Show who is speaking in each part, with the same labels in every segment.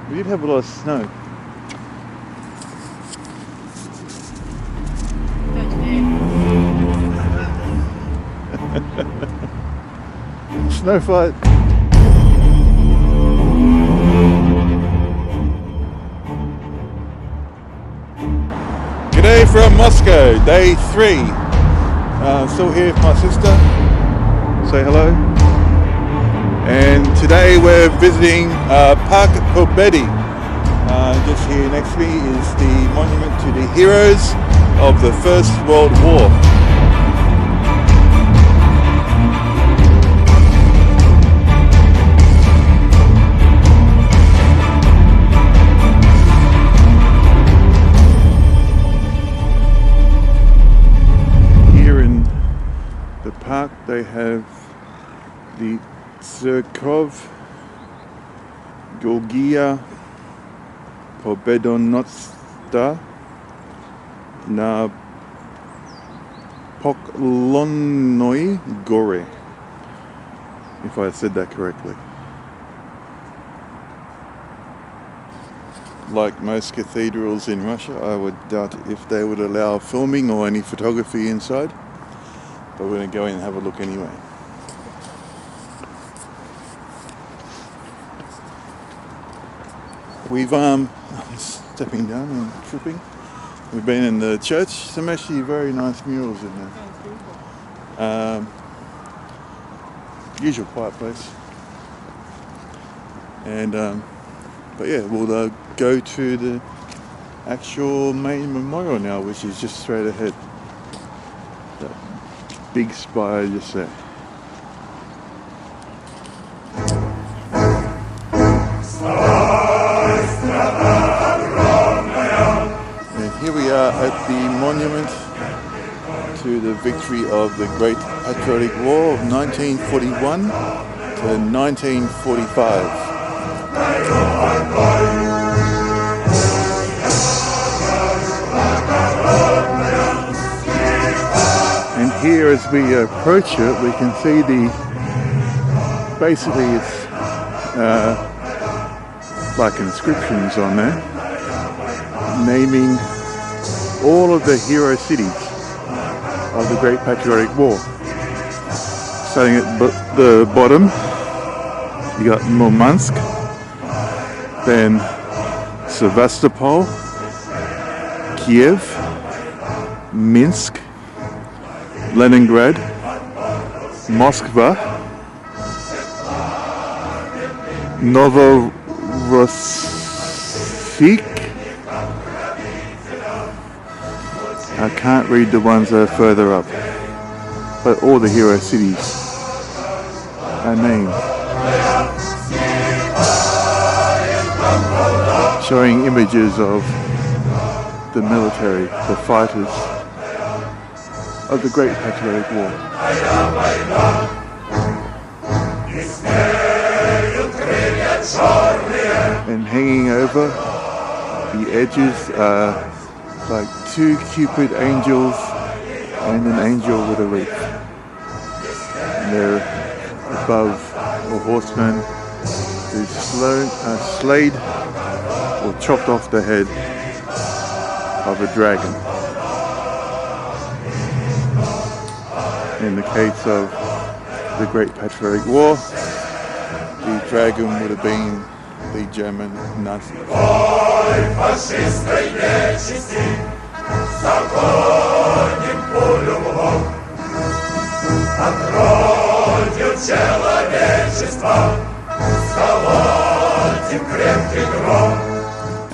Speaker 1: We did have a lot of snow. Snow fight. G'day from Moscow, day 3. Still here with my sister. Say hello. And today we're visiting Park Pobedi. Just here next to me is the monument to the heroes of the First World War. Here in the park they have the Zerkov Gorgia Pobedonostna na Poklonnoi Gore, if I said that correctly. Like most cathedrals in Russia, I would doubt if they would allow filming or any photography inside, but we're going to go in and have a look anyway. We've I'm stepping down and tripping. We've been in the church. Some actually very nice murals in there. Usual quiet place. And but yeah, we'll go to the actual main memorial now, which is just straight ahead. That big spire just there. Here we are at the monument to the victory of the Great Patriotic War of 1941 to 1945. And here as we approach it, we can see basically it's like inscriptions on there, naming all of the hero cities of the Great Patriotic War. Starting at the bottom, you got Murmansk, then Sevastopol, Kiev, Minsk, Leningrad, Moskva, Novorossiysk. I can't read the ones that are further up, but all the hero cities are named, showing images of the military, the fighters of the Great Patriotic War. And hanging over the edges are like 2 Cupid angels and an angel with a wreath. And they're above a horseman who's slayed or chopped off the head of a dragon. In the case of the Great Patriotic War, the dragon would have been the German Nazis.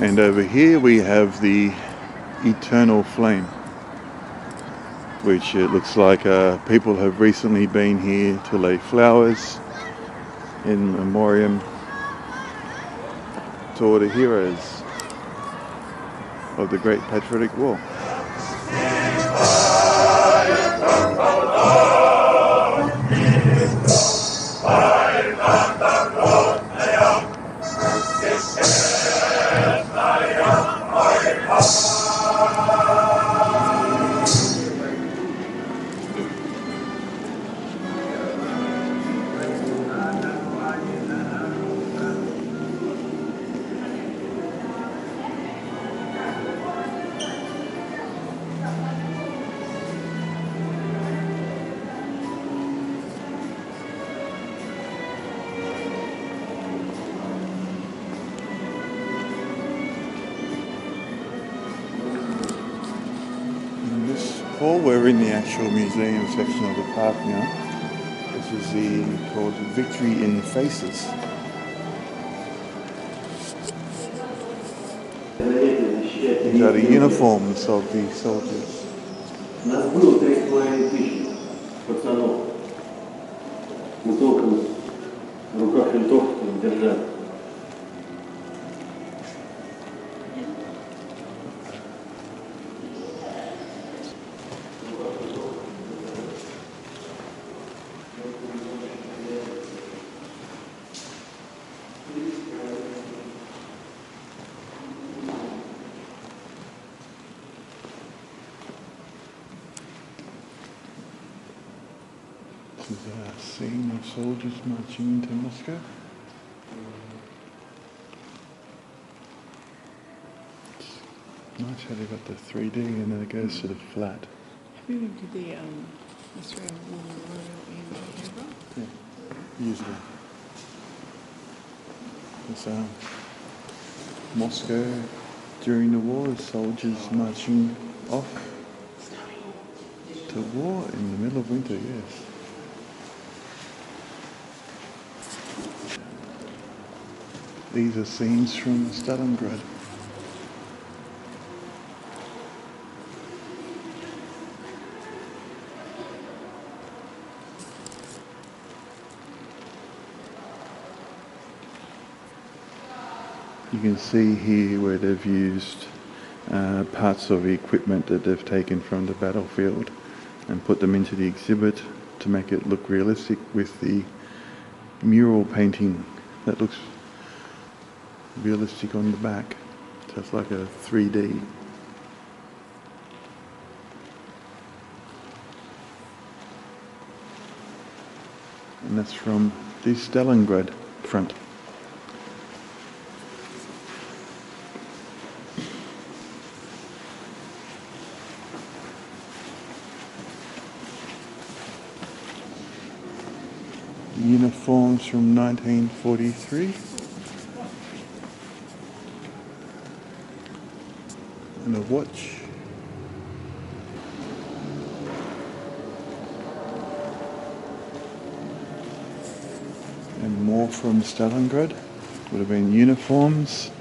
Speaker 1: And over here we have the eternal flame, which it looks like people have recently been here to lay flowers in memoriam to all the heroes of the Great Patriotic War. before. We're in the actual museum section of the park now. This is called Victory in Faces. These are the uniforms of the soldiers.
Speaker 2: Нас было 3,5 пацанов. Мы только в руках винтовки держали.
Speaker 1: This is a scene of soldiers marching into Moscow. It's nice how they got the 3D and then it goes to the flat.
Speaker 3: Have you been to the Australian War Memorial in Canberra?
Speaker 1: Yeah, years ago. It's Moscow during the war, the soldiers marching off to war in the middle of winter, yes. These are scenes from Stalingrad. You can see here where they've used parts of the equipment that they've taken from the battlefield and put them into the exhibit to make it look realistic with the mural painting that looks realistic on the back. So it's like a 3D. And that's from the Stalingrad front. Uniforms from 1943. And a watch. And more from Stalingrad. Would have been uniforms.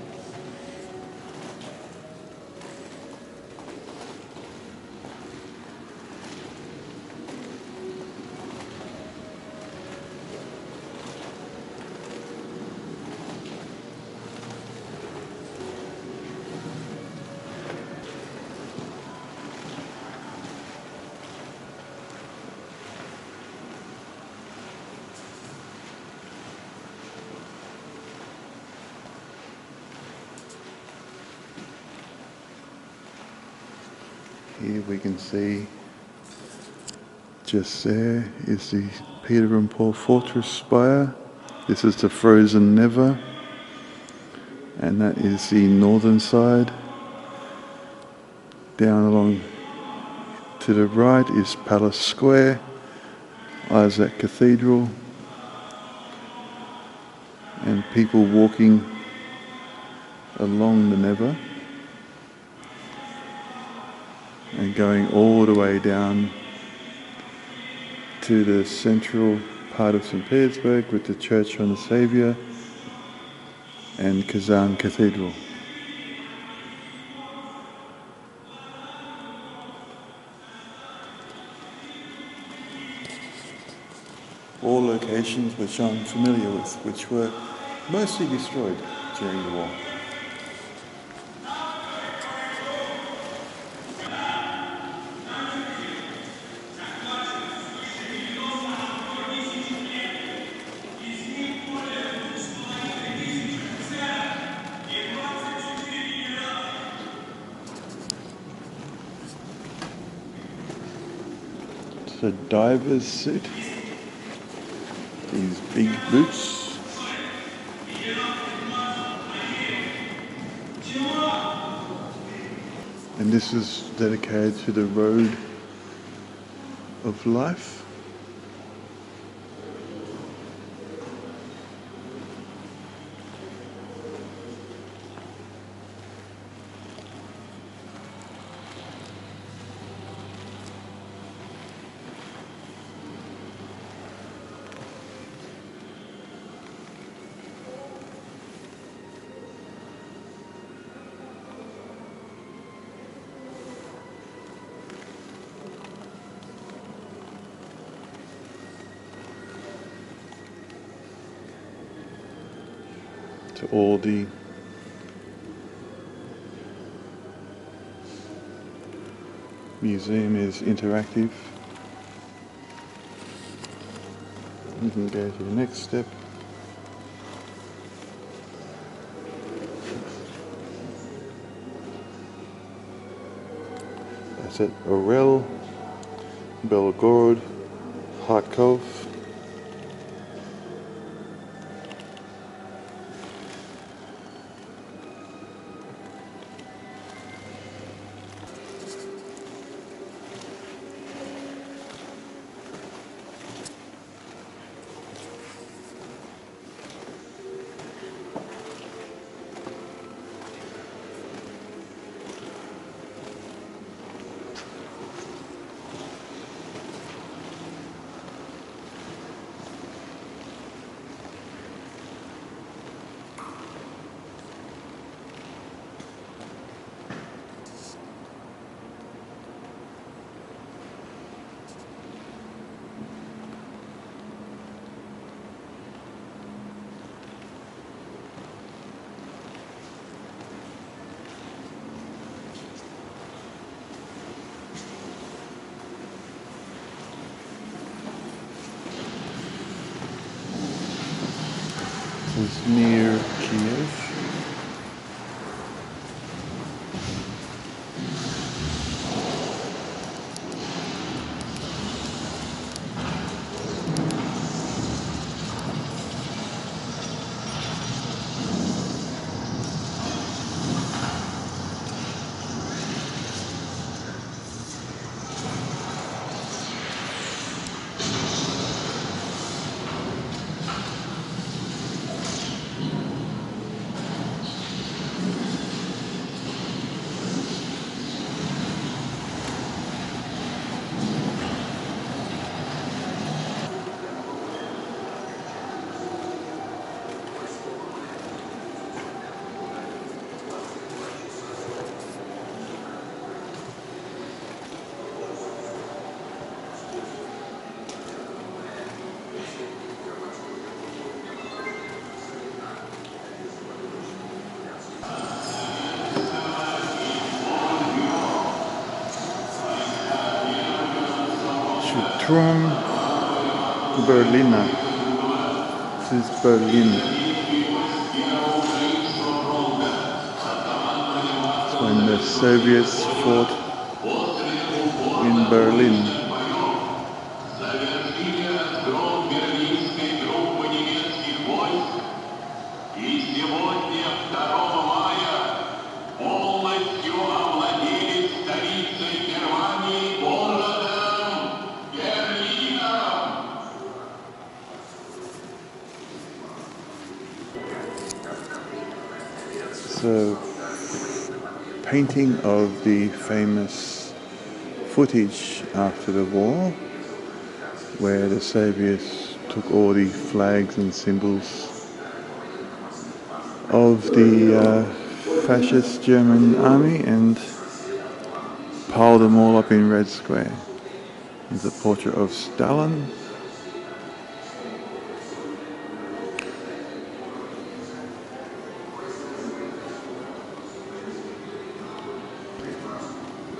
Speaker 1: Here we can see just there is the Peter and Paul Fortress spire. This is the Frozen Never, and that is the northern side. Down along to the right is Palace Square, Isaac Cathedral, and people walking along the Never. And going all the way down to the central part of St. Petersburg with the Church on the Saviour and Kazan Cathedral. All locations which I'm familiar with, which were mostly destroyed during the war. A diver's suit, these big boots, and this is dedicated to the road of life. all the museum is interactive. You can go to the next step. That's it. Orel, Belgorod, Kharkov. Is near Kiev. Strom Berliner. This is Berlin. It's when the Soviets fought in Berlin. So, painting of the famous footage after the war, where the Soviets took all the flags and symbols of the fascist German army and piled them all up in Red Square. There's a portrait of Stalin.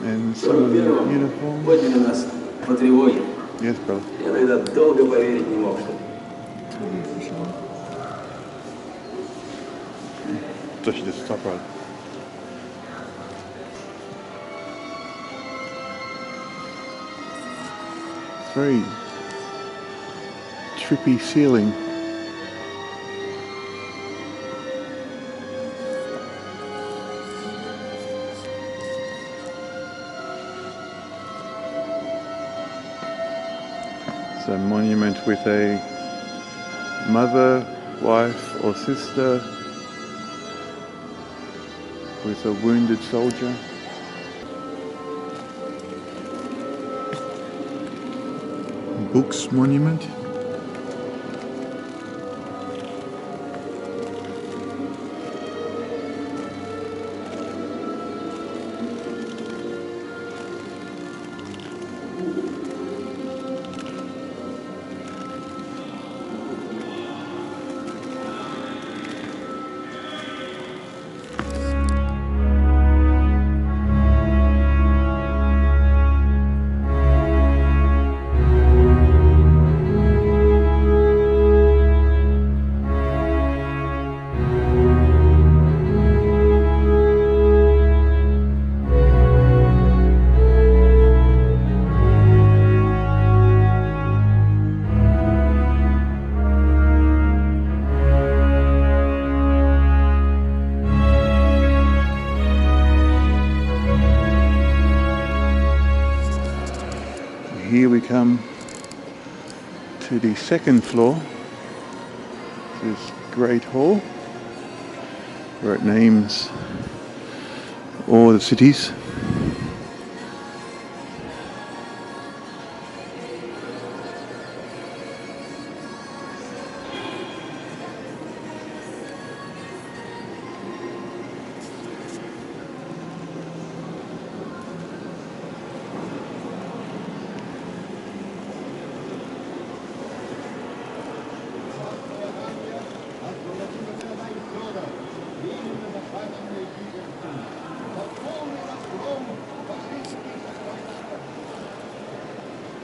Speaker 1: And some of the uniforms.
Speaker 4: Подняли нас по тревоге.
Speaker 1: Yes, brother.
Speaker 4: Я тогда долго поверить не мог, что
Speaker 1: So she just stop right. It's very trippy ceiling. It's a monument with a mother, wife or sister with a wounded soldier. Books monument. here we come to the second floor, this great hall, where it names all the cities.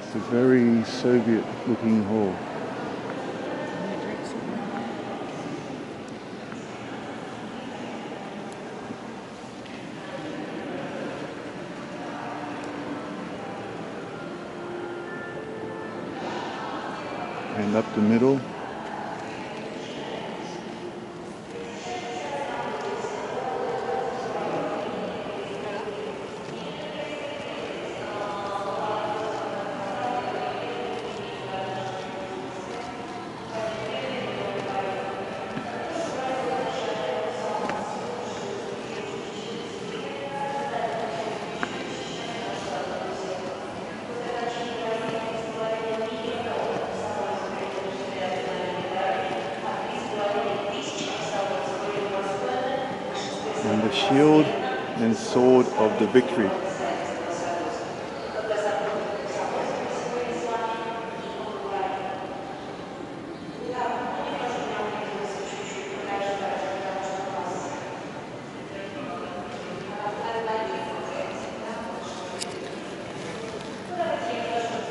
Speaker 1: It's a very Soviet-looking hall. And up the middle, and the shield and sword of the victory.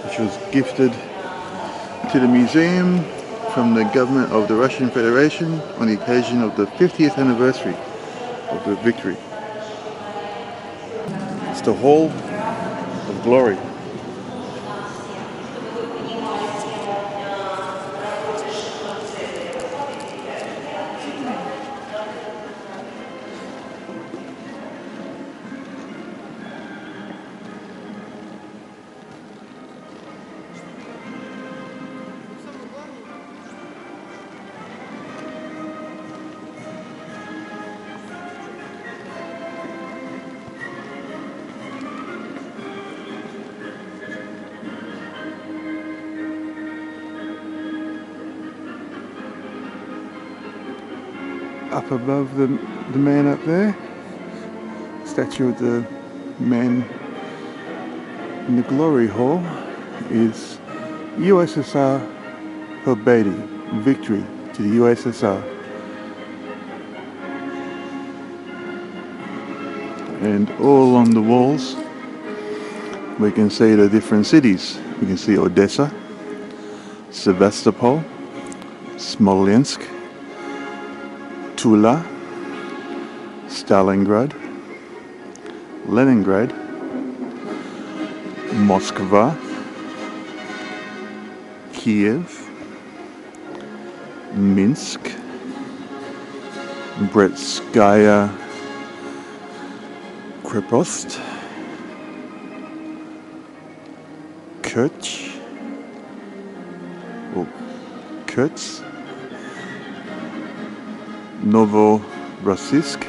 Speaker 1: Which was gifted to the museum from the government of the Russian Federation on the occasion of the 50th anniversary of the victory. It's the Hall of Glory. Up above the man up there, statue of the man in the Glory Hall is USSR Победы, victory to the USSR. And all along the walls we can see the different cities. We can see Odessa, Sevastopol, Smolensk, Tula, Stalingrad, Leningrad, Moskva, Kiev, Minsk, Bretskaya Krepost, Kerch, or Kurtz, Novorossiysk,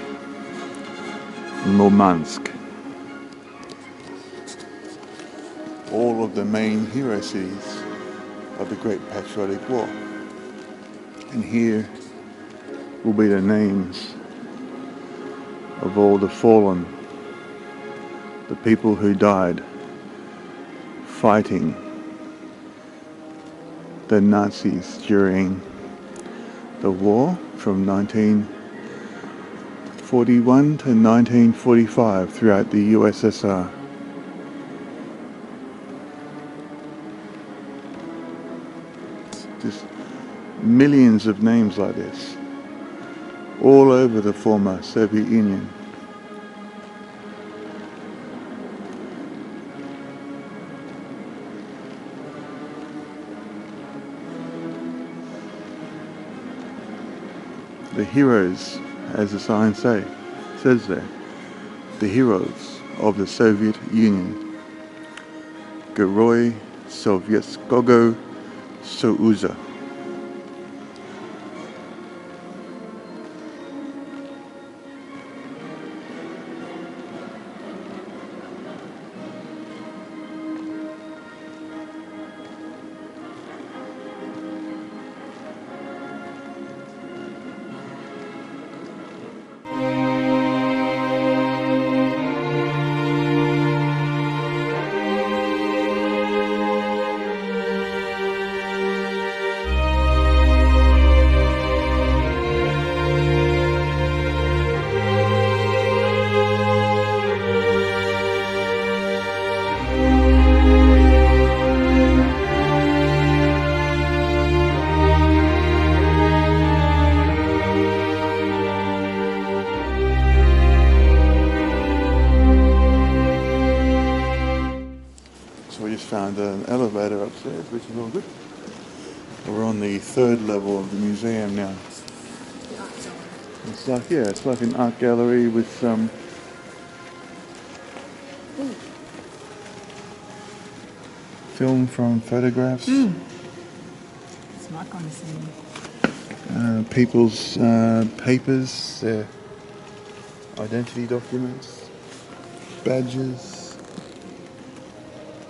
Speaker 1: Murmansk. All of the main hero cities of the Great Patriotic War. And here will be the names of all the fallen, the people who died fighting the Nazis during the war from 1941 to 1945 throughout the USSR. Just millions of names like this, all over the former Soviet Union. The heroes, as the sign says there, the heroes of the Soviet Union. Герой Sovietskogo Soyuza. So we just found an elevator upstairs, which is all good. We're on the 3rd level of the museum now.
Speaker 3: The art gallery.
Speaker 1: It's like, yeah, it's like an art gallery with some film from photographs,
Speaker 3: It's not going to see me.
Speaker 1: people's papers, their identity documents, badges,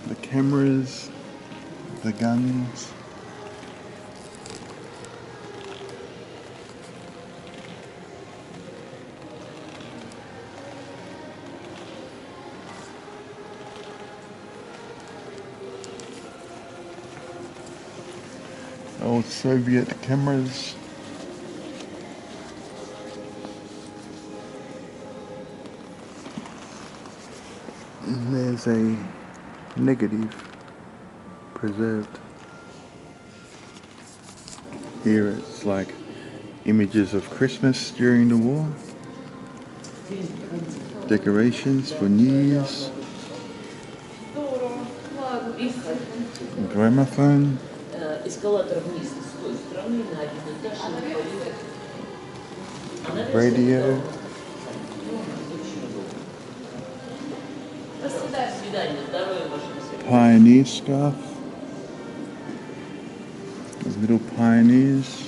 Speaker 1: the cameras, the guns. Old Soviet cameras. And there's a negative preserved. Here it's like images of Christmas during the war. Decorations for New Year's. Gramophone. Radio. Pioneer scarf. Those little pioneers.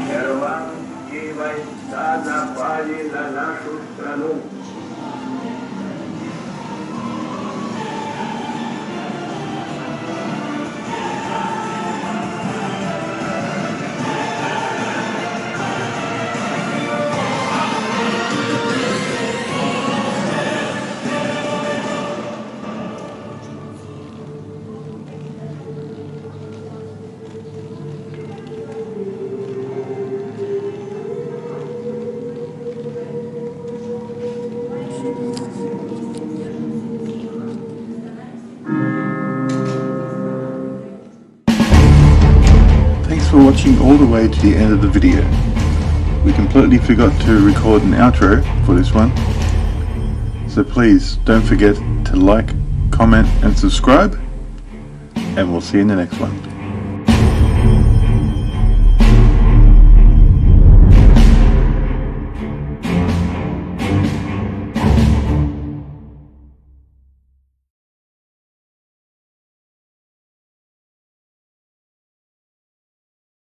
Speaker 5: Германские войска напали на нашу страну.
Speaker 1: Thanks for watching all the way to the end of the video. We completely forgot to record an outro for this one, so please don't forget to like, comment and subscribe, and we'll see you in the next one.